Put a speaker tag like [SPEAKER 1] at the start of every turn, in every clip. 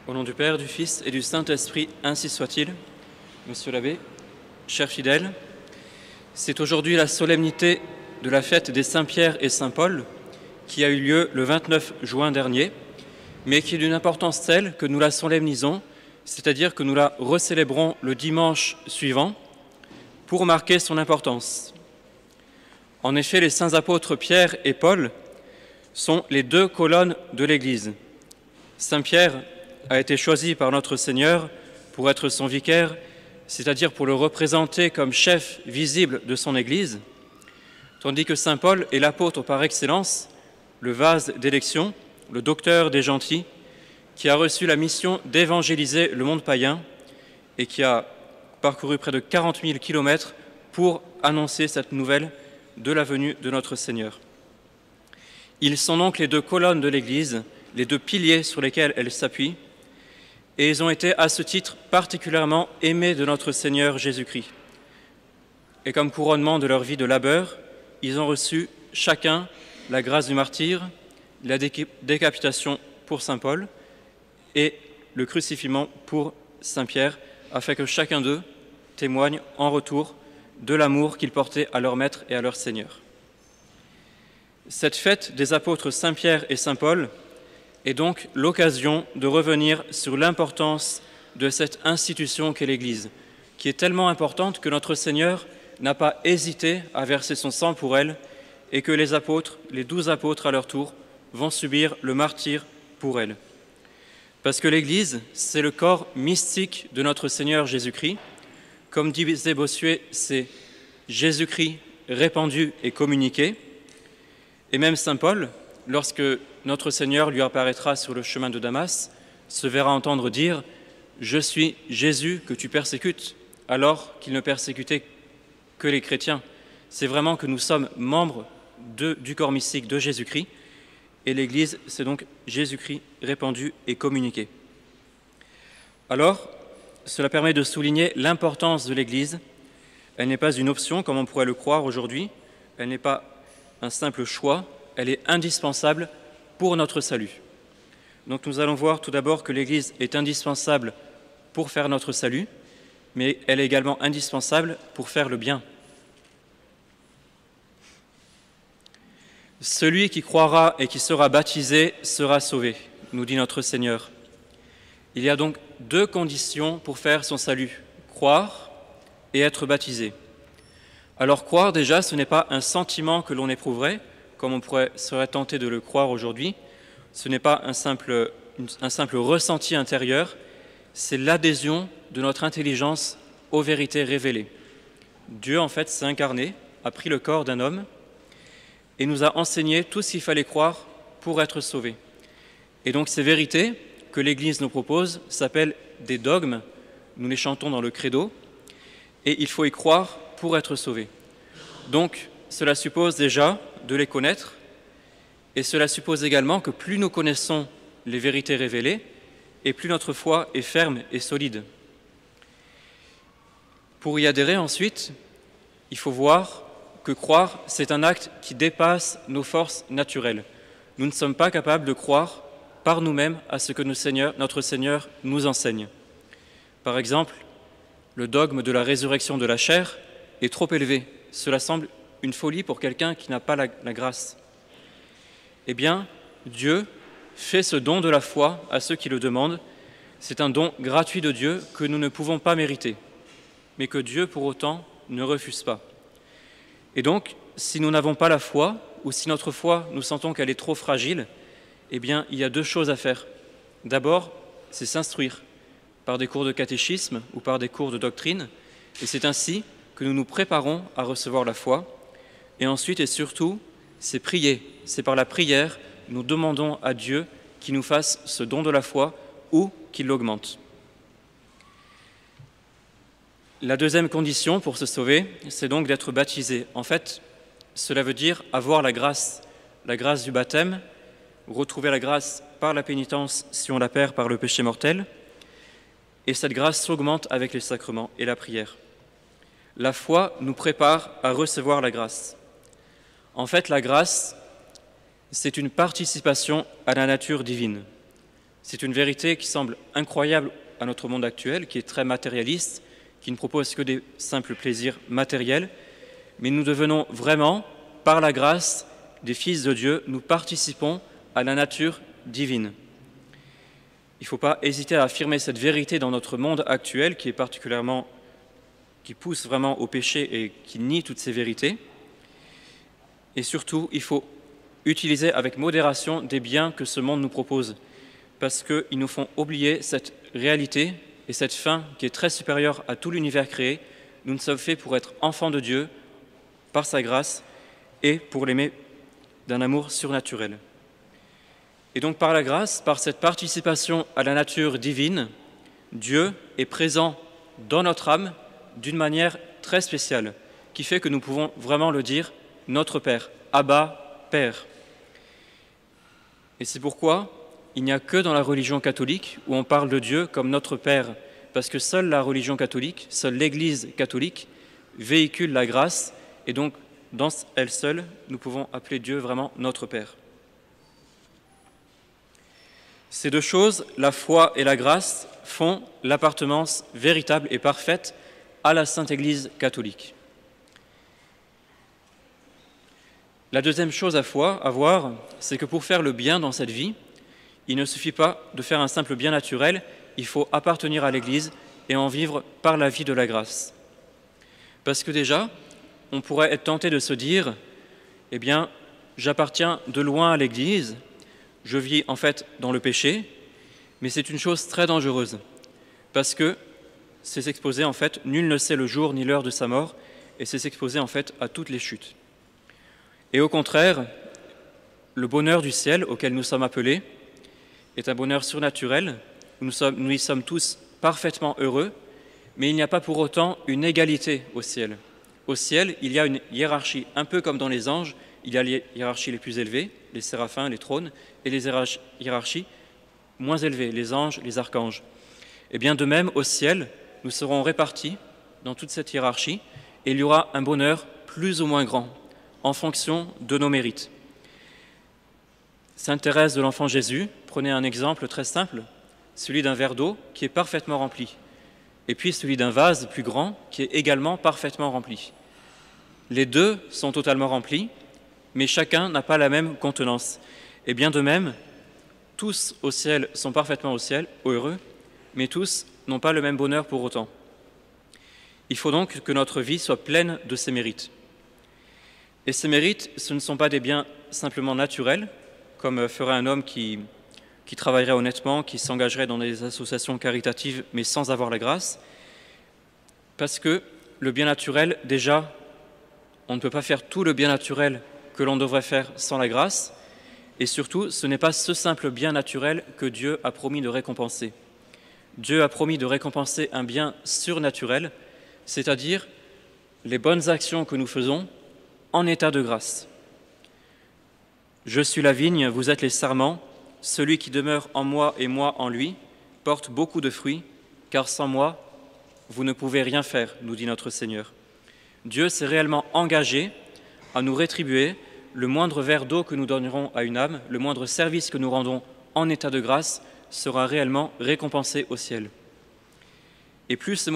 [SPEAKER 1] Au nom du Père, du Fils et du Saint-Esprit, ainsi soit-il. Monsieur l'abbé, chers fidèles, c'est aujourd'hui la solennité de la fête des Saint-Pierre et Saint-Paul qui a eu lieu le 29 juin dernier, mais qui est d'une importance telle que nous la solennisons, c'est-à-dire que nous la recélébrons le dimanche suivant pour marquer son importance. En effet, les saints apôtres Pierre et Paul sont les deux colonnes de l'Église. Saint Pierre a été choisi par notre Seigneur pour être son vicaire, c'est-à-dire pour le représenter comme chef visible de son Église, tandis que Saint Paul est l'apôtre par excellence, le vase d'élection, le docteur des gentils, qui a reçu la mission d'évangéliser le monde païen et qui a parcouru près de 40 000 kilomètres pour annoncer cette nouvelle de la venue de notre Seigneur. Ils sont donc les deux colonnes de l'Église, les deux piliers sur lesquels elle s'appuie, et ils ont été à ce titre particulièrement aimés de notre Seigneur Jésus-Christ. Et comme couronnement de leur vie de labeur, ils ont reçu chacun la grâce du martyre, la décapitation pour Saint Paul et le crucifixion pour Saint Pierre, afin que chacun d'eux témoigne en retour de l'amour qu'ils portaient à leur Maître et à leur Seigneur. Cette fête des apôtres Saint Pierre et Saint Paul est donc l'occasion de revenir sur l'importance de cette institution qu'est l'Église, qui est tellement importante que notre Seigneur n'a pas hésité à verser son sang pour elle et que les apôtres, les 12 apôtres à leur tour, vont subir le martyre pour elle. Parce que l'Église, c'est le corps mystique de notre Seigneur Jésus-Christ. Comme disait Bossuet, c'est Jésus-Christ répandu et communiqué. Et même Saint Paul, lorsque notre Seigneur lui apparaîtra sur le chemin de Damas, se verra entendre dire « Je suis Jésus que tu persécutes », alors qu'il ne persécutait que les chrétiens. C'est vraiment que nous sommes membres du corps mystique de Jésus-Christ, et l'Église, c'est donc Jésus-Christ répandu et communiqué. Alors, cela permet de souligner l'importance de l'Église. Elle n'est pas une option, comme on pourrait le croire aujourd'hui, elle n'est pas un simple choix, elle est indispensable pour notre salut. Donc nous allons voir tout d'abord que l'Église est indispensable pour faire notre salut, mais elle est également indispensable pour faire le bien. Celui qui croira et qui sera baptisé sera sauvé, nous dit notre Seigneur. Il y a donc deux conditions pour faire son salut, croire et être baptisé. Alors croire déjà, ce n'est pas un sentiment que l'on éprouverait, comme on serait tenté de le croire aujourd'hui. Ce n'est pas un simple ressenti intérieur, c'est l'adhésion de notre intelligence aux vérités révélées. Dieu, en fait, s'est incarné, a pris le corps d'un homme et nous a enseigné tout ce qu'il fallait croire pour être sauvé. Et donc ces vérités que l'Église nous propose s'appellent des dogmes, nous les chantons dans le credo, et il faut y croire pour être sauvé. Donc cela suppose déjà de les connaître, et cela suppose également que plus nous connaissons les vérités révélées, et plus notre foi est ferme et solide. Pour y adhérer ensuite, il faut voir que croire, c'est un acte qui dépasse nos forces naturelles. Nous ne sommes pas capables de croire par nous-mêmes à ce que notre Seigneur nous enseigne. Par exemple, le dogme de la résurrection de la chair est trop élevé. Cela semble une folie pour quelqu'un qui n'a pas la grâce. Eh bien, Dieu fait ce don de la foi à ceux qui le demandent. C'est un don gratuit de Dieu que nous ne pouvons pas mériter, mais que Dieu, pour autant, ne refuse pas. Et donc, si nous n'avons pas la foi, ou si notre foi, nous sentons qu'elle est trop fragile, eh bien, il y a deux choses à faire. D'abord, c'est s'instruire par des cours de catéchisme ou par des cours de doctrine, et c'est ainsi que nous nous préparons à recevoir la foi. Et ensuite et surtout, c'est prier. C'est par la prière, nous demandons à Dieu qu'il nous fasse ce don de la foi ou qu'il l'augmente. La deuxième condition pour se sauver, c'est donc d'être baptisé. En fait, cela veut dire avoir la grâce du baptême, retrouver la grâce par la pénitence si on la perd par le péché mortel, et cette grâce s'augmente avec les sacrements et la prière. La foi nous prépare à recevoir la grâce. En fait, la grâce, c'est une participation à la nature divine. C'est une vérité qui semble incroyable à notre monde actuel, qui est très matérialiste, qui ne propose que des simples plaisirs matériels, mais nous devenons vraiment, par la grâce des fils de Dieu, nous participons à la nature divine. Il ne faut pas hésiter à affirmer cette vérité dans notre monde actuel qui pousse vraiment au péché et qui nie toutes ces vérités. Et surtout, il faut utiliser avec modération des biens que ce monde nous propose, parce qu'ils nous font oublier cette réalité et cette fin qui est très supérieure à tout l'univers créé. Nous ne sommes faits pour être enfants de Dieu par sa grâce et pour l'aimer d'un amour surnaturel. Et donc par la grâce, par cette participation à la nature divine, Dieu est présent dans notre âme d'une manière très spéciale, qui fait que nous pouvons vraiment le dire, notre Père, Abba, Père. Et c'est pourquoi il n'y a que dans la religion catholique où on parle de Dieu comme notre Père, parce que seule la religion catholique, seule l'Église catholique véhicule la grâce, et donc dans elle seule, nous pouvons appeler Dieu vraiment notre Père. Ces deux choses, la foi et la grâce, font l'appartenance véritable et parfaite à la Sainte Église catholique. La deuxième chose à voir, c'est que pour faire le bien dans cette vie, il ne suffit pas de faire un simple bien naturel, il faut appartenir à l'Église et en vivre par la vie de la grâce. Parce que déjà, on pourrait être tenté de se dire, eh bien, j'appartiens de loin à l'Église, je vis en fait dans le péché, mais c'est une chose très dangereuse, parce que c'est s'exposer en fait, nul ne sait le jour ni l'heure de sa mort, et c'est s'exposer en fait à toutes les chutes. Et au contraire, le bonheur du ciel auquel nous sommes appelés est un bonheur surnaturel, où nous y sommes tous parfaitement heureux, mais il n'y a pas pour autant une égalité au ciel. Au ciel, il y a une hiérarchie, un peu comme dans les anges, il y a les hiérarchies les plus élevées, les séraphins, les trônes, et les hiérarchies moins élevées, les anges, les archanges. Et bien de même, au ciel, nous serons répartis dans toute cette hiérarchie, et il y aura un bonheur plus ou moins grand, en fonction de nos mérites. Sainte Thérèse de l'Enfant Jésus prenait un exemple très simple, celui d'un verre d'eau qui est parfaitement rempli, et puis celui d'un vase plus grand qui est également parfaitement rempli. Les deux sont totalement remplis, mais chacun n'a pas la même contenance. Et bien de même, tous au ciel sont parfaitement au ciel, heureux, mais tous n'ont pas le même bonheur pour autant. Il faut donc que notre vie soit pleine de ces mérites. Et ces mérites, ce ne sont pas des biens simplement naturels, comme ferait un homme qui travaillerait honnêtement, qui s'engagerait dans des associations caritatives, mais sans avoir la grâce, parce que le bien naturel, déjà, on ne peut pas faire tout le bien naturel que l'on devrait faire sans la grâce, et surtout, ce n'est pas ce simple bien naturel que Dieu a promis de récompenser. Dieu a promis de récompenser un bien surnaturel, c'est-à-dire les bonnes actions que nous faisons en état de grâce. Je suis la vigne, vous êtes les sarments, celui qui demeure en moi et moi en lui porte beaucoup de fruits, car sans moi, vous ne pouvez rien faire, nous dit notre Seigneur. Dieu s'est réellement engagé à nous rétribuer le moindre verre d'eau que nous donnerons à une âme, le moindre service que nous rendons en état de grâce sera réellement récompensé au ciel. Et plus le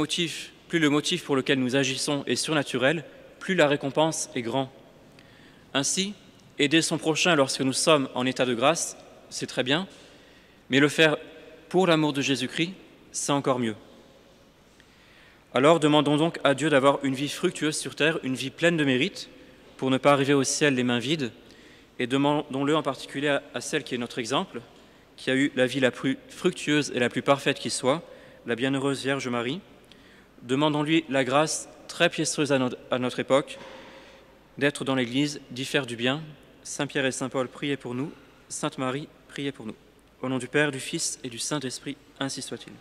[SPEAKER 1] motif pour lequel nous agissons est surnaturel, plus la récompense est grande. Ainsi, aider son prochain lorsque nous sommes en état de grâce, c'est très bien, mais le faire pour l'amour de Jésus-Christ, c'est encore mieux. Alors demandons donc à Dieu d'avoir une vie fructueuse sur terre, une vie pleine de mérite, pour ne pas arriver au ciel les mains vides, et demandons-le en particulier à celle qui est notre exemple, qui a eu la vie la plus fructueuse et la plus parfaite qui soit, la bienheureuse Vierge Marie. Demandons-lui la grâce très précieuse à notre époque d'être dans l'Église, d'y faire du bien. Saint Pierre et Saint Paul, priez pour nous. Sainte Marie, priez pour nous. Au nom du Père, du Fils et du Saint-Esprit, ainsi soit-il.